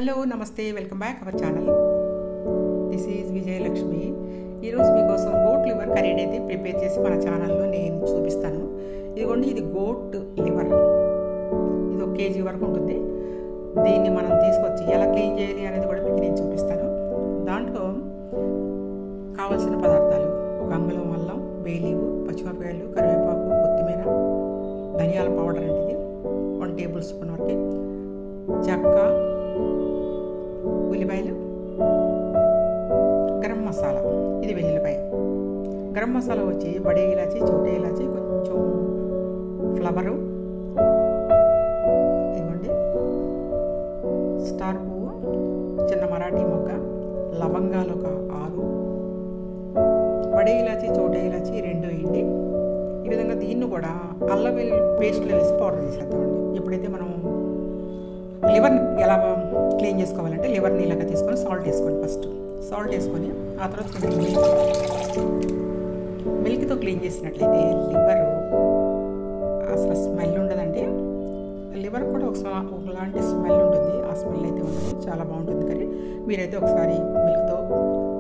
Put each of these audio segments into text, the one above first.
Hello నమస్తే, welcome back our channel. This is Vijayalakshmi. ఈరోజు మీకోసం గోట్ లివర్ కర్రీ అయితే ప్రిపేర్ చేసి మన ఛానల్లో నేను చూపిస్తాను. ఇదిగోండి, ఇది గోట్ లివర్. ఇది 1 kg వరకు ఉంటుంది. దీన్ని మనం తీసుకొచ్చి ఎలా క్లీన్ చేయాలి అనేది కూడా మీకు నేను చూపిస్తాను. దాంట్లో కావలసిన పదార్థాలు: 1 అంగుళం అల్లం, బే లీవ్, పచ్చిమిరపకాయలు, కరివేపాకు, కొత్తిమీర, ధనియాల పౌడర్ అంటే ఇది 1 టేబుల్ స్పూన్ వరకు, చెక్క, ఉల్లిపాయలు, గరం మసాలా, ఇది వెల్లుల్లిపాయ. గరం మసాలా వచ్చి బడే ఇలాచి, చోటే ఇలాచి, కొంచెం ఫ్లవరు, ఇవ్వండి, స్టార్ పువ్వు, చిన్న మరాఠీ మొగ్గ, లవంగాలు 6, బడే ఇలాచి, చోటే ఇలాచి 2 వేయండి. ఈ విధంగా దీన్ని కూడా అల్లం వెల్లుల్లి పేస్ట్లో వేసి పౌడర్ చేసేద్దామండి. ఎప్పుడైతే మనం లివర్ని ఎలా క్లీన్ చేసుకోవాలంటే, లివర్ని ఇలాగ తీసుకొని సాల్ట్ వేసుకోండి. ఫస్ట్ సాల్ట్ వేసుకొని ఆ తర్వాత కొంచెం మిల్క్తో క్లీన్ చేసినట్లయితే లివర్ అసలు స్మెల్ ఉండదండి. లివర్ కూడా ఒకలాంటి స్మెల్ ఉంటుంది. ఆ స్మెల్ అయితే ఉండదు, చాలా బాగుంటుంది కర్రీ. మీరైతే ఒకసారి మిల్క్తో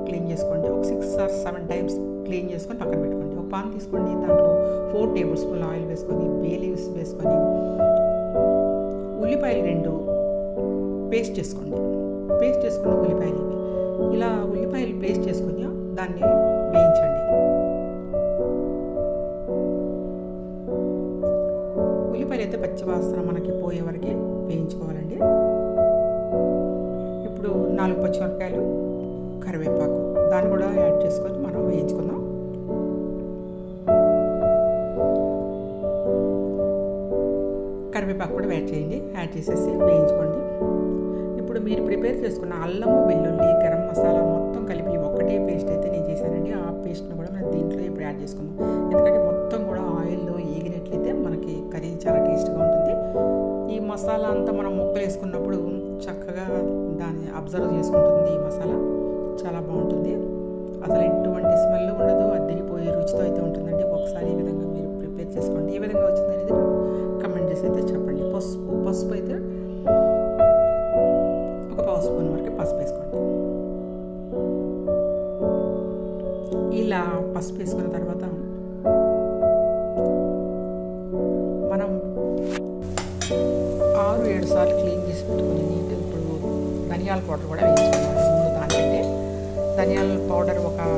క్లీన్ చేసుకోండి. ఒక 6 or 7 times క్లీన్ చేసుకొని పక్కన పెట్టుకోండి. ఒక పాన్ తీసుకోండి, దాంట్లో 4 టేబుల్ స్పూన్ ఆయిల్ వేసుకొని, బే లీవ్స్ వేసుకొని, ఉల్లిపాయలు 2 పేస్ట్ చేసుకోండి. పేస్ట్ చేసుకున్న ఉల్లిపాయలు ఇవి ఇలా ఉల్లిపాయలు పేస్ట్ చేసుకొని దాన్ని వేయించండి. ఉల్లిపాయలు అయితే పచ్చివాసన మనకి పోయే వరకు వేయించుకోవాలండి. ఇప్పుడు 4 పచ్చిమిరపకాయలు, కరివేపాకు, దాన్ని కూడా యాడ్ చేసుకొని మనం వేయించుకుందాం. కరివేపాకు కూడా యాడ్ చేయండి. యాడ్ చేసేసి వేయించుకోండి. ఇప్పుడు మీరు ప్రిపేర్ చేసుకున్న అల్లము, వెల్లుల్లి, గరం మసాలా మొత్తం కలిపి ఒకటే పేస్ట్ అయితే నేను చేశానండి. ఆ పేస్ట్ని కూడా మనం దీంట్లో ఇప్పుడు యాడ్ చేసుకుందాం. ఎందుకంటే మొత్తం కూడా ఆయిల్లో ఏగినట్లయితే మనకి కర్రీ చాలా టేస్ట్గా ఉంటుంది. ఈ మసాలా అంతా మనం ముక్కలు వేసుకున్నప్పుడు చక్కగా దాన్ని అబ్జర్వ్ చేసుకుంటుంది. ఈ మసాలా చాలా బాగుంటుంది. అసలు ఎటువంటి స్మెల్ ఉండదు, అద్దిరిపోయే రుచితో అయితే ఉంటుందండి. ఒకసారి ఈ విధంగా మీరు ప్రిపేర్ చేసుకోండి. ఏ విధంగా వచ్చిందనేది కమెంట్ చేసి అయితే చెప్పండి. పసుపు అయితే 1 పావు స్పూన్ వరకు పసుపు వేసుకోండి. ఇలా పసుపు వేసుకున్న తర్వాత మనం 6-7 సార్లు క్లీన్ చేసి పెట్టుకుని నీట్. ఇప్పుడు ధనియాల పౌడర్ కూడా వేయించుకున్నాం. ముందు దానికంటే ధనియాల పౌడర్ 1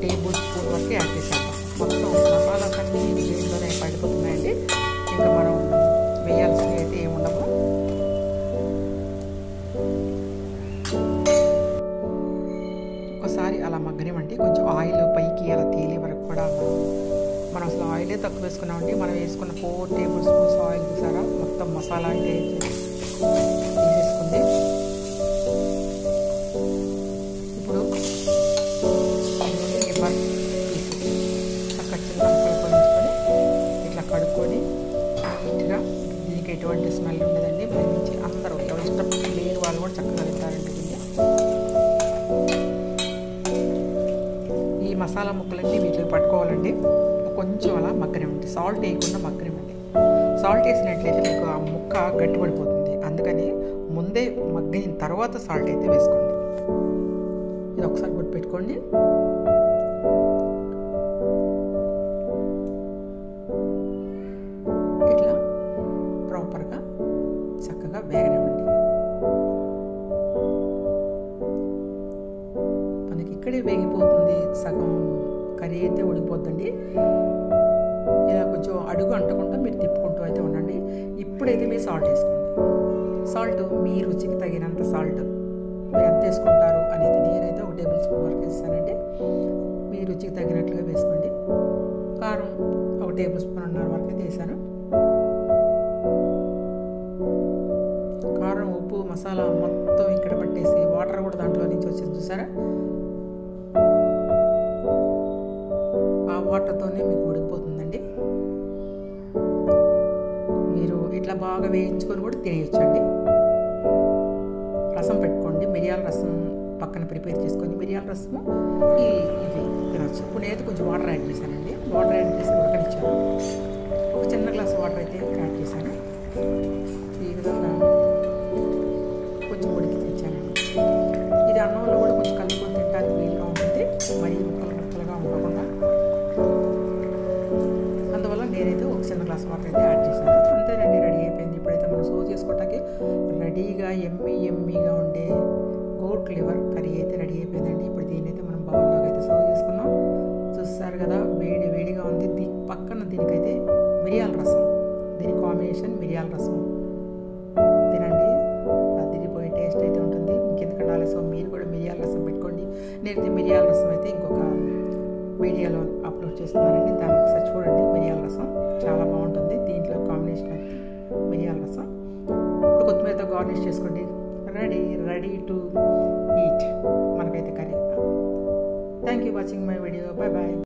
టేబుల్ స్పూన్ వరకు యాడ్ చేసాం. మొత్తం మసాలాస్ అన్నీ దీంట్లోనే పడిపోతున్నాయండి. ఇంకా మనం వేయాల్సినవి అయితే ఏముండవు. ఒకసారి అలా మగ్గనివ్వండి. కొంచెం ఆయిల్ పైకి అలా తేలే వరకు కూడా మనం అసలు ఆయిలే తక్కువ వేసుకున్నామండి. మనం వేసుకున్న 4 టేబుల్ స్పూన్స్ ఆయిల్ చూసారా, మొత్తం మసాలా అయితే తీసేసుకుంది. ఇప్పుడు లివర్ తీసి చక్కగా చిన్న ముక్కలు కొలుచుకొని ఇట్లా కడుక్కొని నీట్గా, దీనికి ఎటువంటి స్మెల్ ఉండదండి. మంచి అందరూ ఎవరు ఇష్టం లేని వాళ్ళు కూడా చక్కగా తింటారండి. ఈ మసాలా ముక్కలన్నీ వీటికి పట్టుకోవాలండి. కొంచెం అలా మగ్గనివ్వండి. సాల్ట్ వేయకుండా మగ్గనివ్వండి. సాల్ట్ వేసినట్లయితే మీకు ఆ ముక్క గట్టిపడిపోతుంది. అందుకని ముందే మగ్గిన తర్వాత సాల్ట్ అయితే వేసుకోండి. ఇది ఒకసారి గుర్తుపెట్టుకోండి. ఇట్లా ప్రాపర్గా చక్కగా వేగనివ్వండి. మనకి ఇక్కడే వేగిపోతుంది. సగం కర్రీ అయితే ఉడికిపోద్దండి. ఇలా కొంచెం అడుగు అంటకుండా మీరు తిప్పుకుంటూ అయితే ఉండండి. ఇప్పుడైతే మీరు సాల్ట్ వేసుకోండి. సాల్ట్ మీ రుచికి తగినంత సాల్ట్ మీరు ఎంత వేసుకుంటారు అనేది, నేనైతే 1 టేబుల్ స్పూన్ వరకు వేస్తానండి. మీ రుచికి తగినట్లుగా వేసుకోండి. కారం 1 టేబుల్ స్పూన్ వరకు అయితే వేసాను. కారం, ఉప్పు, మసాలా మొత్తం ఇక్కడ పట్టేసి వాటర్ కూడా దాంట్లో నుంచి వచ్చింది చూసారా. ఆ వాటర్తోనే మీకు ఉడికిపోతుందండి. మీరు ఇట్లా బాగా వేయించుకొని కూడా తినేయచ్చండి. రసం పెట్టుకోండి. మిరియాల రసం పక్కన ప్రిపేర్ చేసుకొని మిరియాల రసము ఇది తినచ్చు. ఇప్పుడు నేనైతే కొంచెం వాటర్ యాడ్ చేశానండి. వాటర్ యాడ్ చేసి ఉడకనిచ్చాను. ఒక చిన్న గ్లాస్ వాటర్ అయితే యాడ్ చేశాను. ఈ విధంగా కొంచెం ఉడికి తెచ్చాను. ఇది అన్నంలో కూడా కొంచెం కలుపుకొని తినడానికి వీలుగా ఉంటుంది, మరీ ముక్కలుగా ఉండకుండా. అందువల్ల నేనైతే ఒక చిన్న గ్లాస్ వాటర్ అయితే యాడ్ చేశాను. అంతేనండి, రెడీ అయిపోయింది. ఇప్పుడైతే మనం సర్వ్ చేసుకోవటానికి రెడీగా ఎమ్మీగా ఉండే గోట్ లివర్ కర్రీ అయితే రెడీ అయిపోయిందండి. ఇప్పుడు దీనైతే మనం బౌల్లోకి అయితే సర్వ్ చేసుకున్నాం. చూస్తారు కదా, వేడిగా ఉంది. పక్కన దీనికైతే మిరియాల రసం, దీని కాంబినేషన్ మిరియాల రసం తినండి, అదిరిపోయే టేస్ట్ అయితే ఉంటుంది. ఇంకెందుకంటే ఆలస్యం, మీరు కూడా మిరియాల రసం పెట్టుకోండి. నేనైతే మిరియాల రసం అయితే ఇంకొక వీడియోలో అప్లోడ్ చేస్తున్నానండి, దాన్ని ఒకసారి చూడండి. మిరియాల రసం చాలా బాగుంటుంది, దీంట్లో కాంబినేషన్ అయితే మిరియాల రసం. ఇప్పుడు కొత్తిమీరతో గార్నిష్ చేసుకోండి. రెడీ టు ఈట్ మనకైతే curry. Thank you watching my video. Bye.